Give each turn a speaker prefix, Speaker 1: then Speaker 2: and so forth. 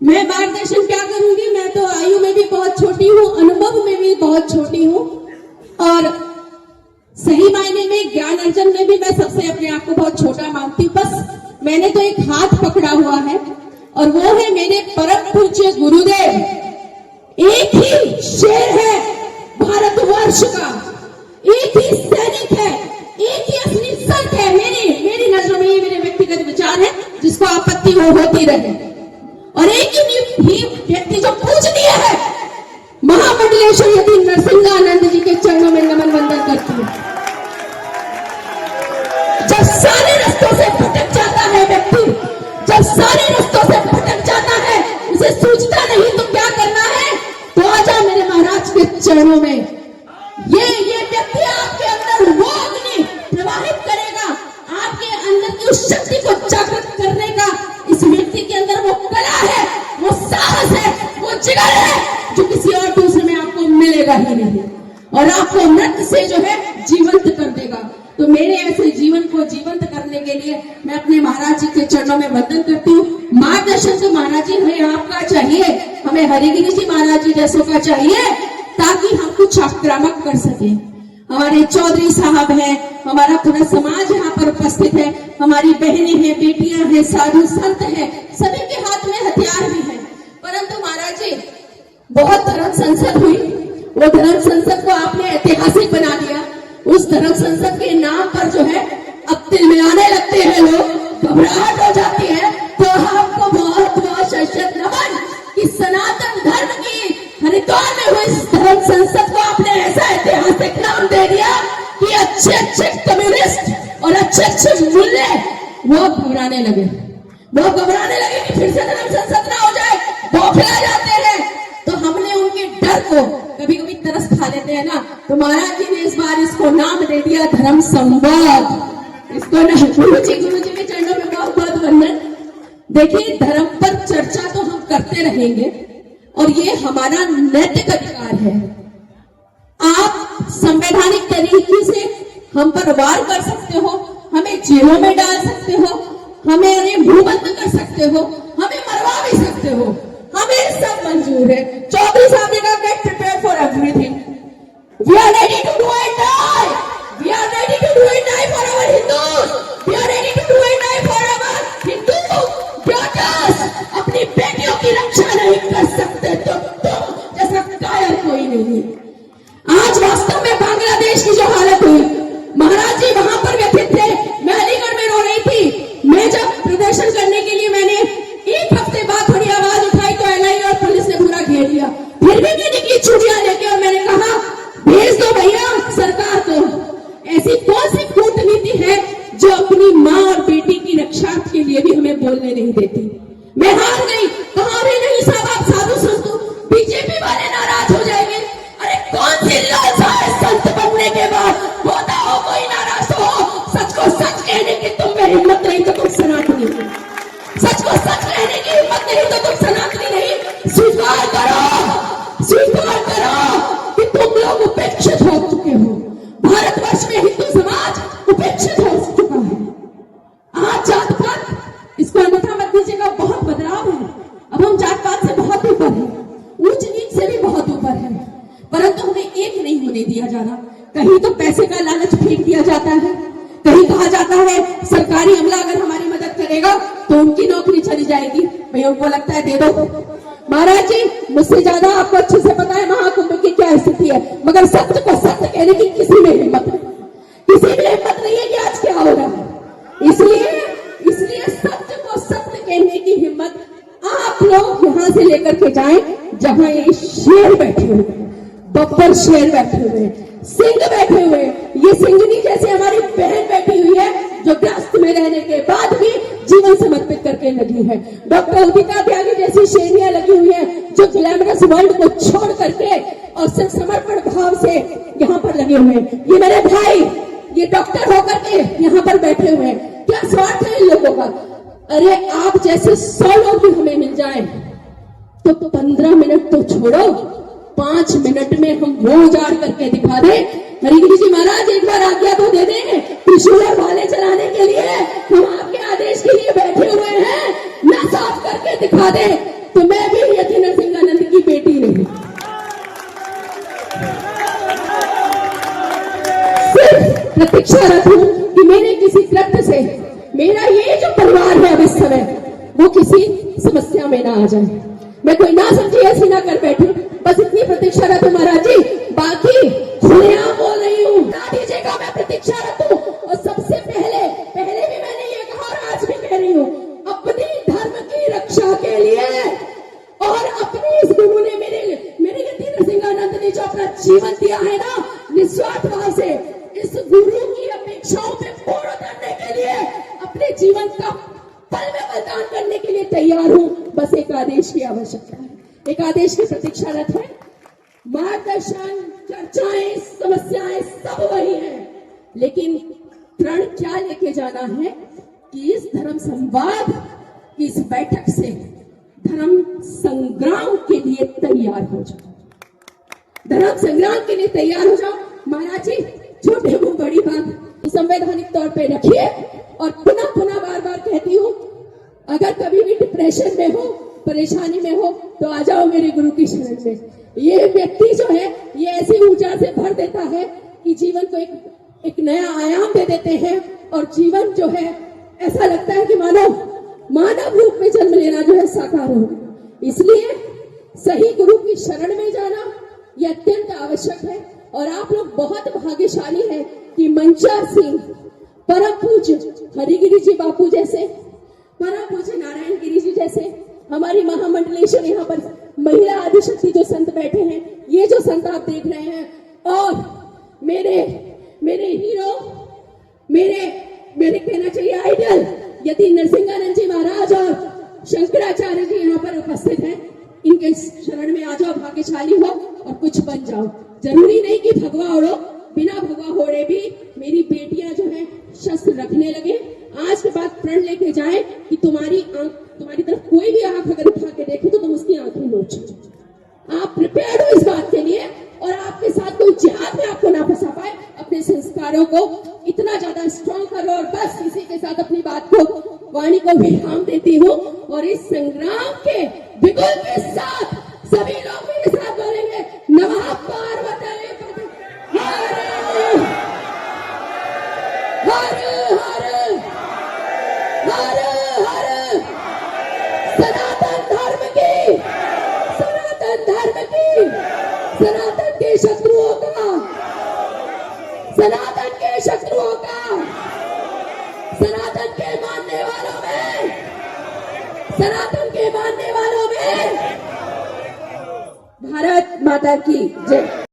Speaker 1: मैं मार्गदर्शन क्या करूंगी, मैं तो आयु में भी बहुत छोटी हूँ, अनुभव में भी बहुत छोटी हूँ और सही मायने में ज्ञान अर्जन में भी मैं सबसे अपने आप को बहुत छोटा मानती हूँ। बस मैंने तो एक हाथ पकड़ा हुआ है और वो है मेरे परम पूज्य गुरुदेव। एक ही शेर है भारतवर्ष का, एक ही सैनिक है, एक ही असली संत है। मेरी नजरों में ये मेरे व्यक्तिगत विचार है, जिसको आपत्ति हो होती रहे। और एक ही व्यक्ति जो पूजनीय है, महामंडलेश्वर यदि नरसिंहानंद जी के चरणों में नमन वंदन करती हूँ। जब सारे रस्तों से भटक जाता है व्यक्ति, जब सारे रस्तों से भटक जाता है, उसे सूझता नहीं तो क्या करना है, तो आजा मेरे महाराज के चरणों में। ये व्यक्ति आपके अंदर वो अग्नि प्रवाहित करेगा, आपके अंदर की उस शक्ति को जागृत करने का इस व्यक्ति के अंदर वो कला है, वो साहस है, वो जिगर है, जो किसी और दूसरे में आपको मिलेगा ही नहीं और आपको मृत से जो है जीवंत कर देगा। तो मेरे ऐसे जीवन को जीवंत करने के लिए मैं अपने महाराज जी के चरणों में वंदन करती हूँ। मार्गदर्शन तो महाराज जी हमें आपका चाहिए, हमें हरिगिरी जी महाराज जी जैसों का चाहिए, ताकि हम कुछ आक्रामक कर सके। हमारे चौधरी साहब हैं, हमारा पूरा समाज यहाँ पर उपस्थित है, हमारी बहनें हैं, बेटियां हैं, साधु संत हैं, सभी के हाथ में हथियार भी हैं। परंतु महाराज जी बहुत धर्म संसद हुई, वो धर्म संसद को आपने ऐतिहासिक बना दिया। उस धर्म संसद के नाम पर जो है अब तिल मिलाने लगते हैं लोग, घबराहट हो जाती है। तो आपको बहुत बहुत शत नमन कि सनातन धर्म की हरिद्वार में हुई इस धर्म संसद को आपने ऐसा ऐतिहासिक नाम दे दिया कि अच्छे अच्छे कम्युनिस्ट और अच्छे अच्छे मूल्य वो घबराने लगे कि फिर से धर्म संसद ना हो जाए, बौखला जाते हैं। तो हमने उनके डर को, कभी कभी तरस खा लेते हैं ना, तो महाराज जी ने इस बार इसको नाम दे दिया धर्म संवाद। इसको गुरु जी के चरणों में बहुत बहुत वंदन। देखिए, धर्म पर चर्चा तो हम करते रहेंगे और ये हमारा नैतिक अधिकार है। आप संवैधानिक तरीके से हम पर वार कर सकते हो, हमें जेलों में डाल सकते हो, हमें मुंहबंद कर सकते हो, हमें मरवा भी सकते हो, हमें सब मंजूर है। चौधरी साहब ने कहा get prepare for everything, we are ready to do and die, we are ready to do and die for our Hindus, we are ready to do and die for our Hindu daughters. अपनी बेटियों की रक्षा नहीं कर सकते तो तुम जैसा कायर कोई नहीं। आज वास्तव में बांग्लादेश की जो हालत हुई, महाराज जी वहां पर व्यथित थे, मैं अलीगढ़ में रो रही थी। मैं जब प्रदर्शन करने के लिए मैंने एक हफ्ते बाद थोड़ी आवाज उठाई तो एनआई और पुलिस ने पूरा घेर लिया। फिर भी मैं निकली चूड़ियां लेके और मैंने कहा भेज दो भैया सरकार को। ऐसी कौन सी कूटनीति है जो अपनी माँ और बेटी की रक्षा के लिए भी हमें बोलने नहीं देती। मैं हार गई, कहा भी नहीं साहब, आप साधु संत, बीजेपी वाले नाराज हो जाएंगे। अरे कौन सी लालसा है संत बनने के बाद, होता हो कोई नाराज हो। सच को सच कहने की तुम में हिम्मत नहीं तो तुम सनातनी, सच को सच कहने की हिम्मत नहीं तो तुम सनातनी नहीं। स्वीकार करो कि तुम लोग उपेक्षित हो चुके हो। भारतवर्ष में हिंदू समाज उपेक्षित हो चुका है। आज जात पात, इसको अन्यथा मत दीजिएगा, बहुत बदलाव है। अब हम जात पात से बहुत ऊपर है, ऊंच नीच से भी बहुत ऊपर है, परंतु हमें एक नहीं होने दिया जा रहा। कहीं तो पैसे का लालच फेंक दिया जाता है, कहीं कहा जाता है सरकारी अमला अगर हमारी मदद करेगा तो उनकी नौकरी चली जाएगी। भैया उनको लगता है दे दो। महाराज जी मुझसे ज्यादा आपको अच्छे से पता है महाकुंभ की क्या स्थिति है, मगर सत्य को सत्य कहने की किसी में हिम्मत नहीं है कि आज क्या हो रहा है। इसलिए सत्य को सत्य कहने की हिम्मत आप लोग यहां से लेकर के जाएं जहां ये शेर बैठे हुए, बब्बर शेर बैठे हुए, सिंह बैठे हुए, ये सिंघनी जैसे हमारी बहन बैठी हुई है जो ग्रस्त में रहने के बाद भी जीवन समर्पित करके लगी है। डॉक्टर उदिता त्यागी जैसी शेरियां लगी हुई है जो ग्लैमरस वर्ल्ड को छोड़ करके और सिर्फ समर्पण भाव से यहाँ पर लगे हुए हैं। ये मेरे भाई, ये डॉक्टर होकर के यहाँ पर बैठे हुए हैं। क्या स्वार्थ है इन लोगों का? अरे आप जैसे 100 लोग भी हमें मिल जाए तो 15 मिनट तो छोड़ो, 5 मिनट में हम वो उजाड़ करके दिखा दें। हरिगिरी जी महाराज एक बार आज्ञा तो दे दें, त्रिशूल वाले चलाने के लिए हम आपके आदेश के लिए बैठे हुए हैं। ना साफ करके दिखा दे तो मैं भी यति नरसिंहानंद की बेटी नहीं। सिर्फ प्रतीक्षारत हूं कि मेरे किसी कृत्य से मेरा ये जो परिवार है अब इस समय वो किसी समस्या में ना आ जाए। मैं कोई ना समझी ऐसी ना कर बैठी, बस इतनी प्रतीक्षारत हूं महाराज जी। बाकी खुलेआम बोल रही हूं, ना दीजिएगा, मैं प्रतीक्षारत हूं। और सबसे पहले भी मैंने ये कहा और आज भी कह रही हूं, अपनी धर्म की रक्षा के लिए और अपनी इस गुरु ने मेरे यति नरसिंहानंद ने जो अपना जीवन दिया है ना निस्वार्थ भाव से, इस गुरु की अपेक्षाओं पे पूर्ण करने के लिए अपने जीवन का पल में बलिदान करने के लिए तैयार हूं। बस एक आदेश की आवश्यकता है, एक आदेश की प्रतीक्षारत है। मार्गदर्शन, चर्चाएं, समस्याएं सब वही है, लेकिन प्रण क्या लेके जाना है कि इस धर्म संवाद की इस बैठक से धर्म संग्राम के लिए तैयार हो जाओ, धर्म संग्राम के लिए तैयार हो जाओ। महाराज जी, छोटे मुंह बड़ी बात संवैधानिक तौर पे रखिए। और पुनः बार बार कहती हूँ, अगर कभी भी डिप्रेशन में हो, परेशानी में हो, तो आ जाओ मेरे गुरु की शरण में। ये व्यक्ति जो है ये ऐसी ऊर्जा से भर देता है कि जीवन को एक नया आयाम दे देते हैं और जीवन जो है ऐसा लगता है कि मानव रूप में जन्म लेना जो है साकार हो। इसलिए सही गुरु की शरण में जाना यह अत्यंत आवश्यक है। और आप लोग बहुत भाग्यशाली हैं कि मंचार सिंह, परम पूज्य हरिगिरी जी बापू जैसे, परम पूज्य नारायण गिरी जी जैसे, हमारी महामंडलेश्वर यहाँ पर महिला आदिशक्ति जो संत बैठे हैं, ये जो संत आप देख रहे हैं, और मेरे हीरो, मेरे कहना चाहिए आइडल यति नरसिंहानंद जी महाराज और शंकराचार्य जी यहाँ पर उपस्थित हैं। इनके शरण में आ जाओ, भाग्यशाली हो और कुछ बन जाओ। जरूरी नहीं कि भगवा ओढ़ो, बिना भगवा ओढ़े भी मेरी बेटियां जो है शस्त्र रखने लगे। आज के बाद प्रण लेके जाए कि तुम्हारी तरफ कोई भी आंख अगर उठा के देखे तो तुम उसकी आंखें नोचो। आप प्रिपेयर्ड हो इस बात के लिए, और आपके साथ कोई जिहाद में आपको ना फंसा पाए। अपने संस्कारों को इतना ज्यादा स्ट्रॉन्ग करो। और बस इसी के साथ अपनी बात को, वाणी को विराम देती हूँ। और इस संग्राम के बिगुल के साथ सभी लोग मेरे साथ बोलेंगे, नमः पार्वती हर हर हर हर हर। सनातन धर्म की, सनातन धर्म की, सनातन के शत्रुओं का, सनातन के शत्रुओं का, सनातन के मानने वालों में, सनातन के मानने वालों में भारत माता की जय।